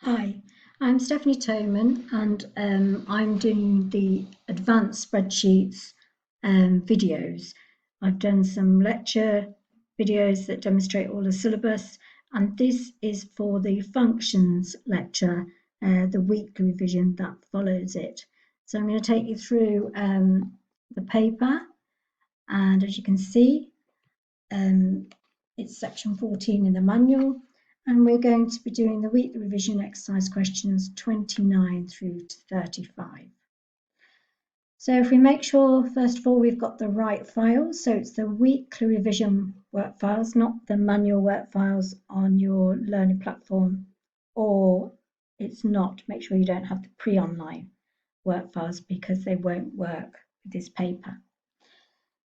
Hi, I'm Stephanie Toman and I'm doing the advanced spreadsheets videos. I've done some lecture videos that demonstrate all the syllabus, and this is for the functions lecture, the weekly revision that follows it. So I'm going to take you through the paper, and as you can see, it's section 14 in the manual. And we're going to be doing the weekly revision exercise questions 29 through to 35. So if we make sure, first of all, we've got the right files. So it's the weekly revision work files, not the manual work files on your learning platform, or it's not. Make sure you don't have the pre-online work files because they won't work with this paper.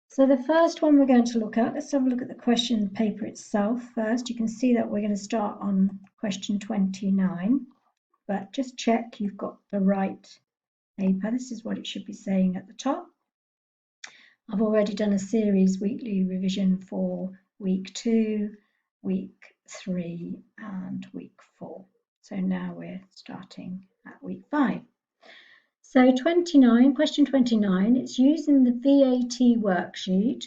So the first one we're going to look at, let's have a look at the question paper itself first. You can see that we're going to start on question 29, but just check you've got the right paper. This is what it should be saying at the top. I've already done a series weekly revision for week 2, week 3 and week 4. So now we're starting at week 5. So 29, question 29, it's using the VAT worksheet.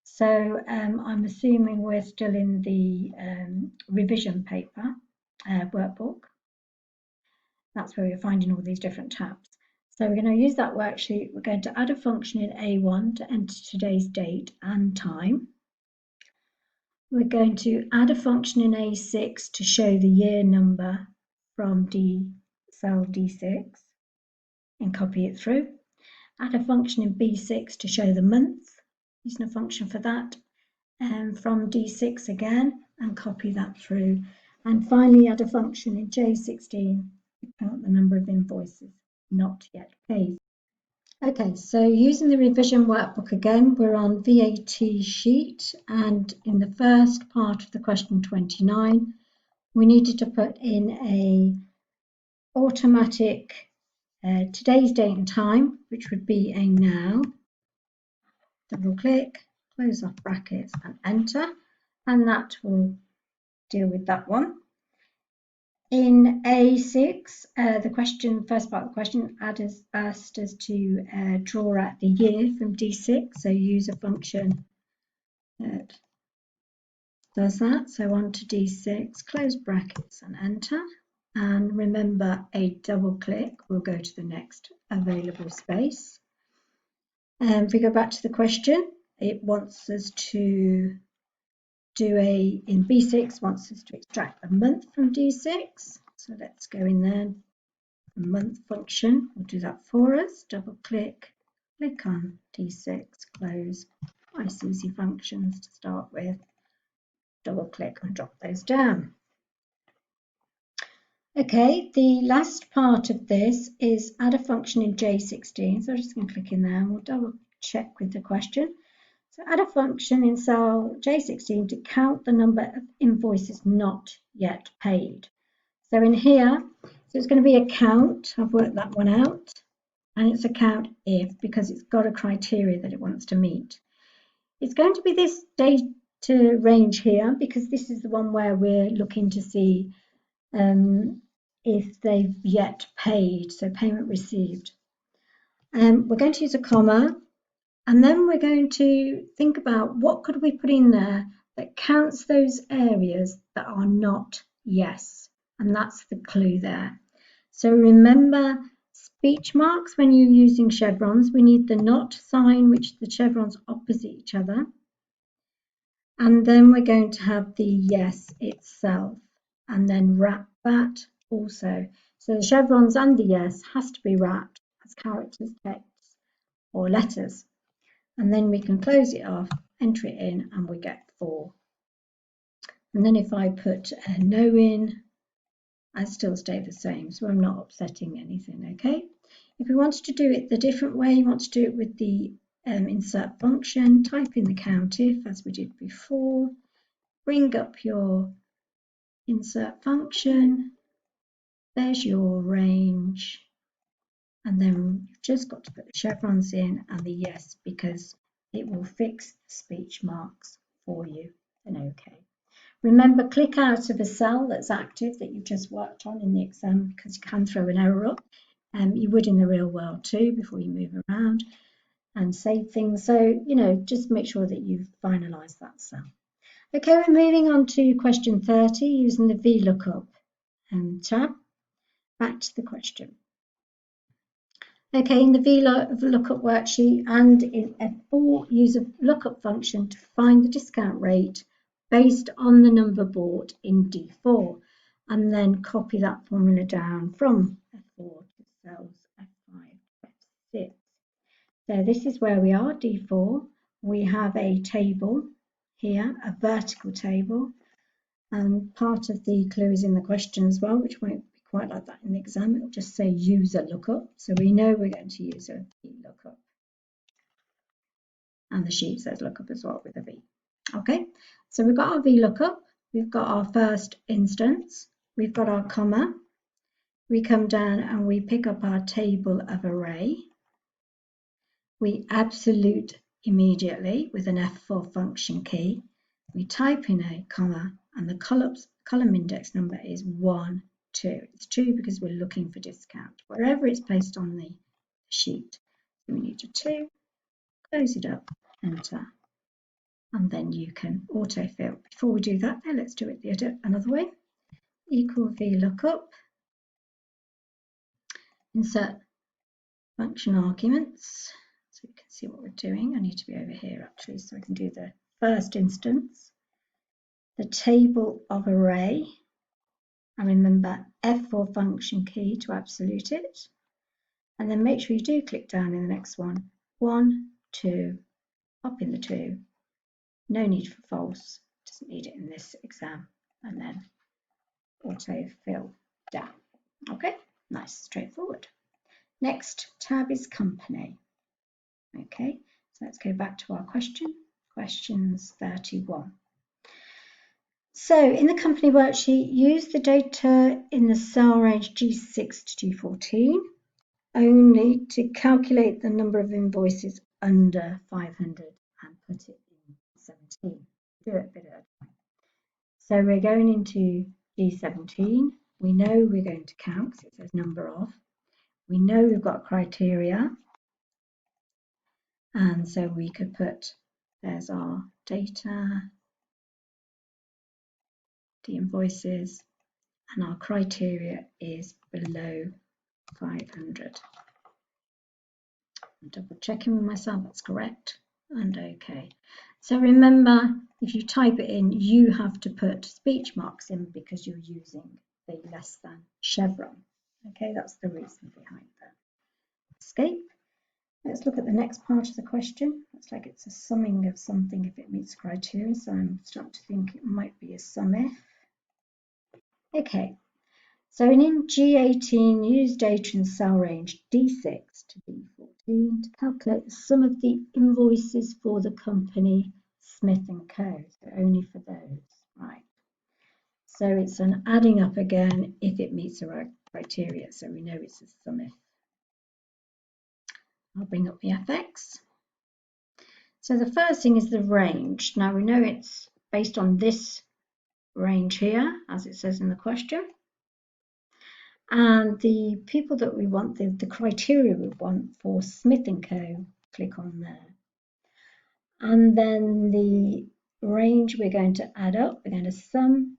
So I'm assuming we're still in the revision paper workbook. That's where we're finding all these different tabs. So we're going to use that worksheet. We're going to add a function in A1 to enter today's date and time. We're going to add a function in A6 to show the year number from cell D6. And copy it through. Add a function in B6 to show the month, using a function for that, and from D6 again, and copy that through. And finally, add a function in J16 to count the number of invoices not yet paid. Okay, so using the revision workbook again, we're on VAT sheet, and in the first part of the question 29, we needed to put in a automatic today's date and time, which would be a now. Double click, close off brackets and enter, and that will deal with that one. In A6, the question, first part of the question, asked us to draw out the year from D6, so use a function that does that. So on to D6, close brackets and enter. And remember, a double click will go to the next available space. If we go back to the question, it wants us to do in B6, wants us to extract a month from D6. So let's go in there, the month function will do that for us. Double click, click on D6, close. Nice easy functions to start with. Double click and drop those down. Okay, the last part of this is add a function in J16. So I'm just going to click in there and we'll double check with the question. So add a function in cell J16 to count the number of invoices not yet paid. So in here, so it's going to be a count. I've worked that one out. And it's a count if, because it's got a criteria that it wants to meet. It's going to be this data range here, because this is the one where we're looking to see if they've yet paid, so payment received. We're going to use a comma, and then we're going to think about what could we put in there that counts those areas that are not yes, and that's the clue there. So remember speech marks when you're using chevrons, we need the not sign, which the chevrons opposite each other, and then we're going to have the yes itself, and then wrap that also. So the chevrons and the yes has to be wrapped as characters, text or letters. And then we can close it off, enter it in, and we get 4. And then if I put a no in, I still stay the same, so I'm not upsetting anything, okay? If we wanted to do it the different way, you want to do it with the insert function, type in the COUNTIF as we did before, bring up your insert function, there's your range, and then you've just got to put the chevrons in and the yes, because it will fix the speech marks for you. And okay. Remember, click out of a cell that's active that you've just worked on in the exam, because you can throw an error up. You would in the real world too before you move around and save things. So, just make sure that you've finalised that cell. Okay, we're moving on to question 30 using the VLOOKUP tab. Back to the question. Okay, in the VLOOKUP worksheet and in F4, use a lookup function to find the discount rate based on the number bought in D4, and then copy that formula down from F4 to cells F5 to F6. So this is where we are, D4. We have a table here, a vertical table, and part of the clue is in the question as well, which won't be quite like that in the exam. It'll just say use a lookup, so we know we're going to use a VLOOKUP. And the sheet says lookup as well with a V. Okay, so we've got our VLOOKUP, we've got our first instance, we've got our comma, we come down and we pick up our table of array. We absolute immediately with an F4 function key. We type in a comma and the column index number is 1, 2. It's 2 because we're looking for discount wherever it's placed on the sheet. So we need a 2, close it up, enter, and then you can autofill. Before we do that, let's do it another way. Equal VLOOKUP, insert function arguments. So you can see what we're doing. I need to be over here actually so I can do the first instance. The table of array, and remember F4 function key to absolute it. And then make sure you do click down in the next one. 1, 2, pop in the 2. No need for false, doesn't need it in this exam. And then autofill down. Okay, nice, straightforward. Next tab is company. Okay, so let's go back to our questions 31. So in the company worksheet, use the data in the cell range G6 to G14 only to calculate the number of invoices under 500 and put it in 17. Do it a bit at a time. So we're going into G17. We know we're going to count because it says number of. We know we've got criteria. And so we could put, there's our data, the invoices, and our criteria is below 500. I'm double checking with myself that's correct, and okay. So remember, if you type it in, you have to put speech marks in because you're using the less than chevron. Okay, that's the reason behind that. Escape. Let's look at the next part of the question. Looks like it's a summing of something if it meets criteria, so I'm starting to think it might be a sum if. Okay, so in G18, use data in cell range D6 to D14 to calculate the sum of the invoices for the company Smith & Co. So only for those, right? So it's an adding up again if it meets the right criteria, so we know it's a sum if. I'll bring up the FX. So the first thing is the range. Now we know it's based on this range here, as it says in the question. And the people that we want, the criteria we want for Smith & Co., click on there. And then the range we're going to add up, we're going to sum,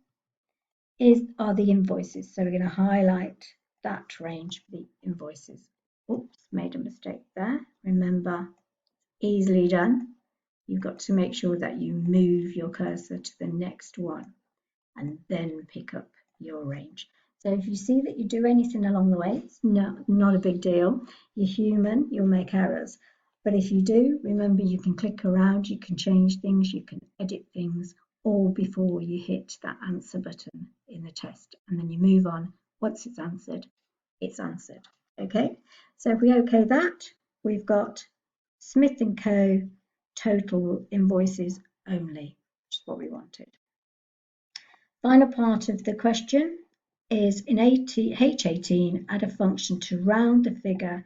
are the invoices. So we're going to highlight that range for the invoices. Oops, made a mistake there. Remember, easily done. You've got to make sure that you move your cursor to the next one and then pick up your range. So if you see that you do anything along the way, it's not a big deal. You're human, you'll make errors. But if you do, remember you can click around, you can change things, you can edit things, all before you hit that answer button in the test. And then you move on. Once it's answered, it's answered. Okay, so if we OK that, we've got Smith & Co. total invoices only, which is what we wanted. Final part of the question is in H18, add a function to round the figure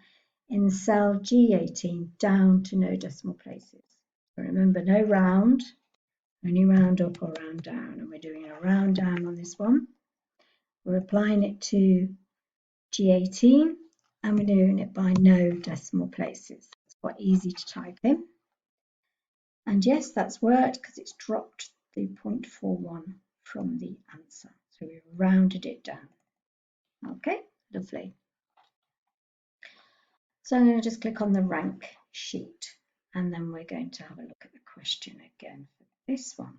in cell G18 down to no decimal places. So remember, no round, only round up or round down, and we're doing a round down on this one. We're applying it to G18, and we're doing it by no decimal places. It's quite easy to type in. And yes, that's worked because it's dropped the 0.41 from the answer. So we rounded it down. Okay, lovely. So I'm going to just click on the rank sheet, and then we're going to have a look at the question again for this one.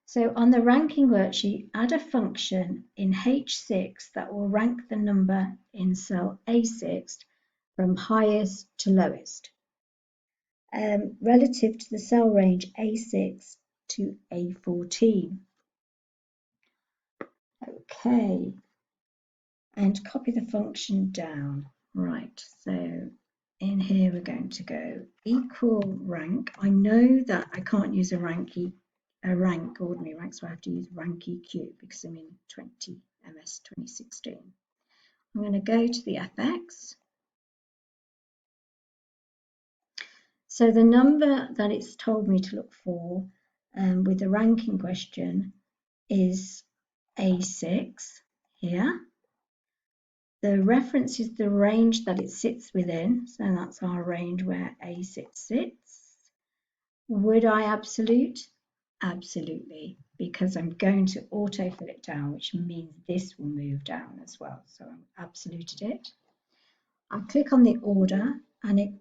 So on the ranking worksheet, add a function in H6 that will rank the number in cell A6 from highest to lowest, relative to the cell range A6 to A14. Okay, and copy the function down. Right, so in here we're going to go equal rank. I know that I can't use a rank ordinary rank, so I have to use rank EQ because I'm in MS 2016. I'm going to go to the FX. So the number that it's told me to look for with the ranking question is A6 here. The reference is the range that it sits within, so that's our range where A6 sits. Would I absolute? Absolutely, because I'm going to autofill it down, which means this will move down as well. So I've absoluted it. I click on the order and it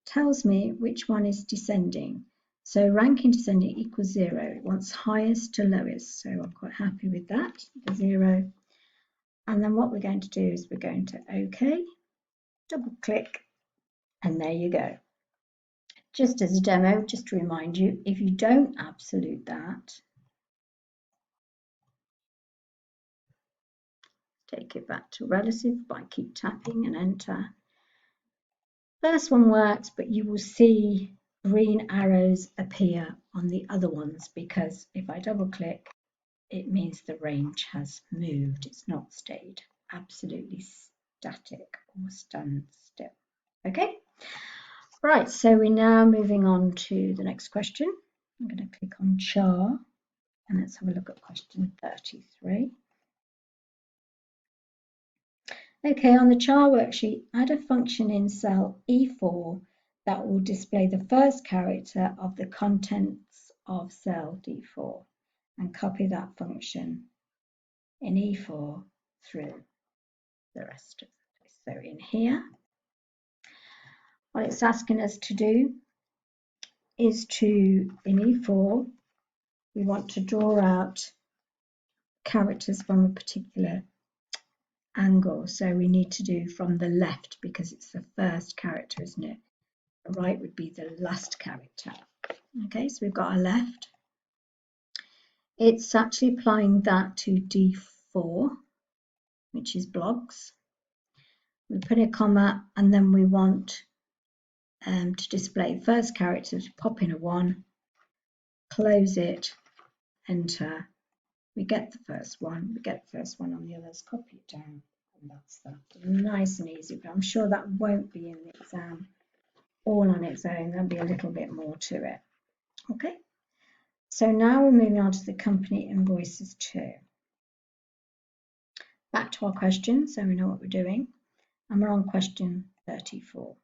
tells me which one is descending. So ranking descending equals 0. It wants highest to lowest. So I'm quite happy with that, the 0. And then what we're going to do is we're going to OK, double click, and there you go. Just as a demo, just to remind you, if you don't absolute that, take it back to relative by keep tapping and enter. First one works, but you will see green arrows appear on the other ones because if I double click, it means the range has moved. It's not stayed absolutely static or stand still. Okay, right, so we're now moving on to the next question. I'm going to click on char and let's have a look at question 33. Okay, on the char worksheet, add a function in cell E4 that will display the first character of the contents of cell D4 and copy that function in E4 through the rest of the place. So in here, what it's asking us to do is to, in E4, we want to draw out characters from a particular angle. So we need to do from the left because it's the first character, isn't it? The right would be the last character. Okay, so we've got our left. It's actually applying that to D4, which is blocks. We put a comma and then we want to display the first character, to pop in a 1, close it, enter. We get the first one, we get the first one on the others, copy it down, and that's that. Nice and easy, but I'm sure that won't be in the exam all on its own. There'll be a little bit more to it. Okay, so now we're moving on to the company invoices 2. Back to our question, so we know what we're doing, and we're on question 34.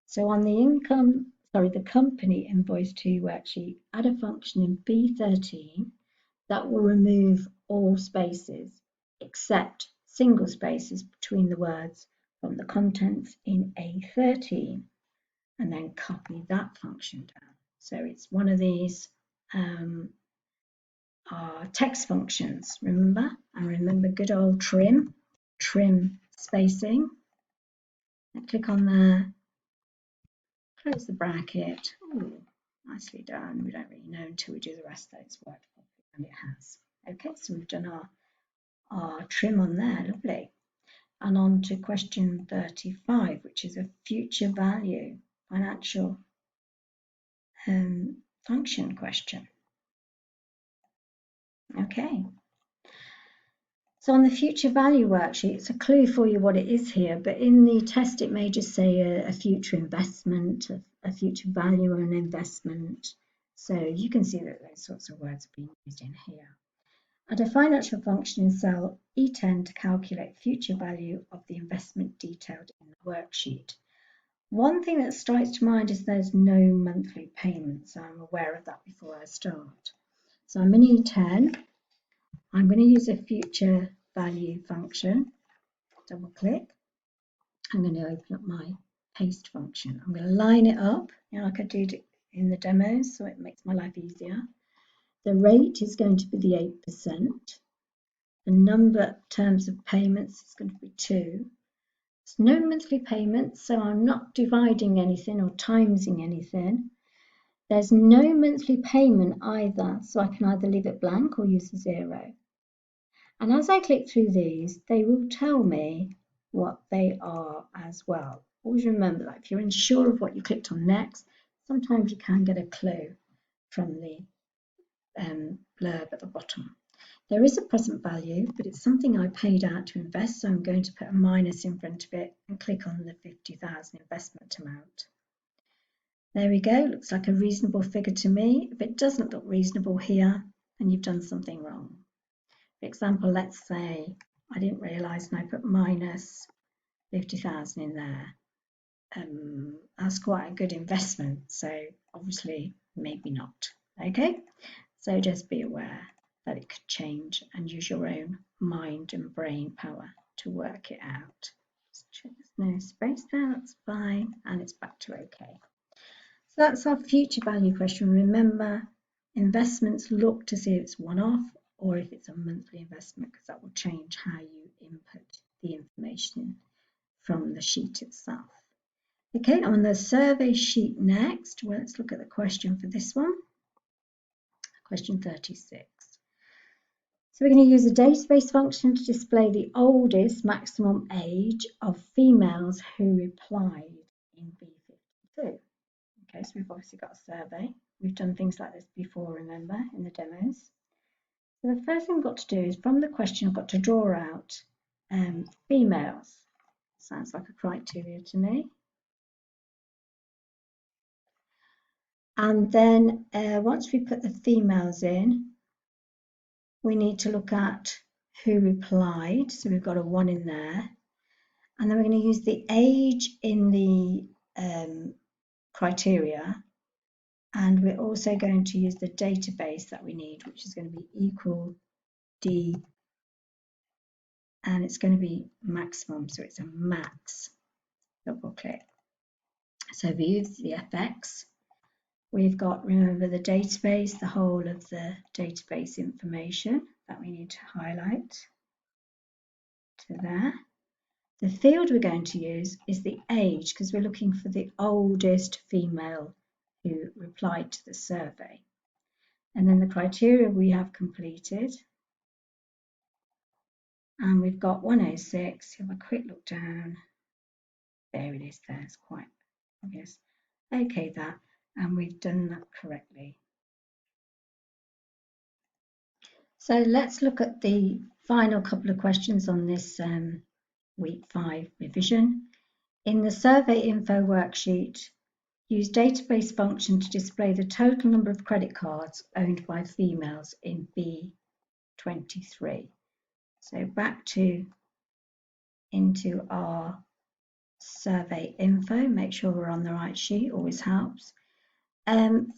So on the company invoice 2 worksheet, add a function in B13 that will remove all spaces except single spaces between the words from the contents in A13, and then copy that function down. So it's one of these text functions, remember? And remember good old trim spacing. And click on there, close the bracket. Ooh, nicely done. We don't really know until we do the rest that it's worked properly, and it has. Okay, so we've done our trim on there, lovely. And on to question 35, which is a future value financial function question. Okay. So on the future value worksheet, it's a clue for you what it is here, but in the test it may just say a future investment, a future value of an investment, So you can see that those sorts of words are being used in here. Add a financial function in cell E10 to calculate future value of the investment detailed in the worksheet. One thing that strikes to mind is there's no monthly payment, so I'm aware of that before I start. So I'm in E10. I'm going to use a future value function. Double click. I'm going to open up my paste function. I'm going to line it up, like I did in the demos, so it makes my life easier. The rate is going to be the 8%. The number of terms of payments is going to be 2. There's no monthly payments, so I'm not dividing anything or timesing anything. There's no monthly payment either, so I can either leave it blank or use a 0. And as I click through these, they will tell me what they are as well. Always remember that if you're unsure of what you clicked on next, sometimes you can get a clue from the blurb at the bottom. There is a present value, but it's something I paid out to invest, so I'm going to put a minus in front of it and click on the 50,000 investment amount. There we go, looks like a reasonable figure to me. If it doesn't look reasonable here, then you've done something wrong. For example, let's say I didn't realise and I put minus 50,000 in there. That's quite a good investment, so obviously maybe not. Okay, so just be aware that it could change and use your own mind and brain power to work it out. Just check there's no space there, that's fine, and it's back to okay. So that's our future value question. Remember, investments look to see if it's one-off or if it's a monthly investment, because that will change how you input the information from the sheet itself. Okay, on the survey sheet next, well, let's look at the question for this one. Question 36. So we're going to use a database function to display the oldest maximum age of females who replied in B52. Okay, so we've obviously got a survey. We've done things like this before, remember, in the demos. So the first thing we've got to do is from the question, I've got to draw out females. Sounds like a criteria to me. And then once we put the females in, we need to look at who replied. So we've got a 1 in there. And then we're going to use the age in the criteria. And we're also going to use the database that we need, which is going to be equal D. And it's going to be maximum, so it's a max. Double click. So we use the FX. We've got, remember, the database, the whole of the database information that we need to highlight to there. The field we're going to use is the age, because we're looking for the oldest female who replied to the survey. And then the criteria we have completed. And we've got 106. Have a quick look down. There it is there, it's quite obvious. Okay, that, and we've done that correctly. So let's look at the final couple of questions on this week 5 revision. In the survey info worksheet, use database function to display the total number of credit cards owned by females in B23. So back into our survey info, make sure we're on the right sheet, always helps.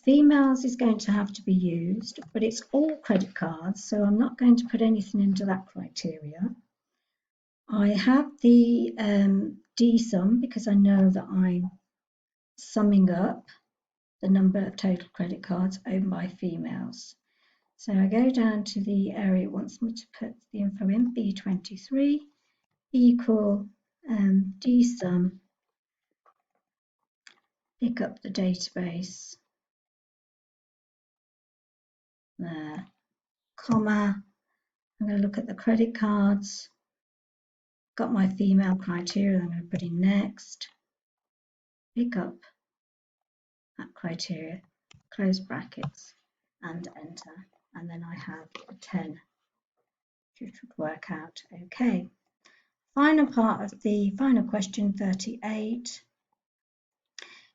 Females is going to have to be used, but it's all credit cards, so I'm not going to put anything into that criteria. I have the dsum because I know that I'm summing up the number of total credit cards owned by females. So I go down to the area it wants me to put the info in, B23 equal dsum, pick up the database, there, comma, I'm going to look at the credit cards, got my female criteria, I'm going to put in next, pick up that criteria, close brackets and enter, and then I have a 10, which would work out okay. Final part of the final question 38.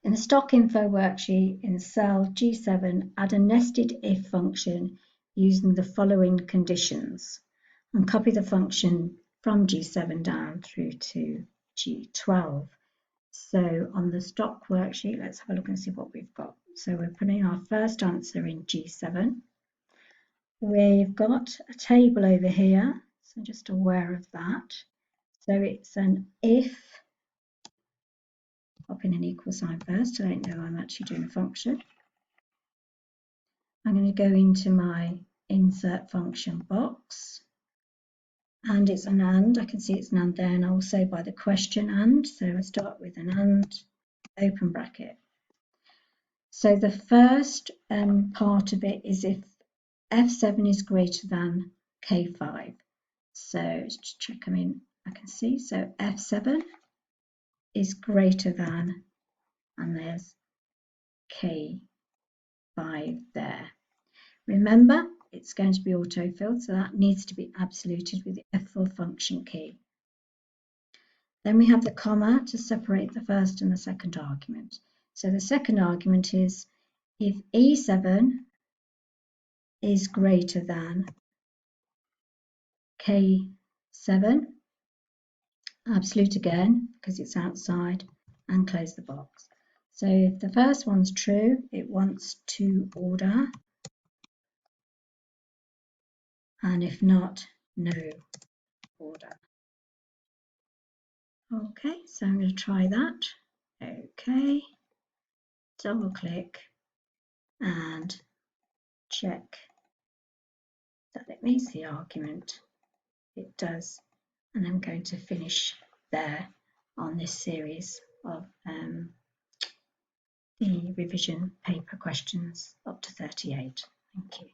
In the stock info worksheet in cell G7, add a nested if function using the following conditions and copy the function from G7 down through to G12. So on the stock worksheet, let's have a look and see what we've got. So we're putting our first answer in G7. We've got a table over here, so just aware of that. So it's an if, pop in an equal sign first, so I don't know I'm actually doing a function. I'm going to go into my insert function box, and it's an and. I can see it's an and there, and also by the question and. So I start with an and, open bracket. So the first part of it is if F7 is greater than K5. So just check, I can see, so F7 is greater than, and there's K5 there. Remember, it's going to be autofilled, so that needs to be absoluted with the F4 function key. Then we have the comma to separate the first and the second argument. So the second argument is if E7 is greater than K7, absolute again because it's outside, and close the box. So if the first one's true, it wants to order, and if not, no order. Okay, so I'm going to try that. Okay, double click and check that it meets the argument. It does, and I'm going to finish there on this series of the revision paper questions up to 38. Thank you.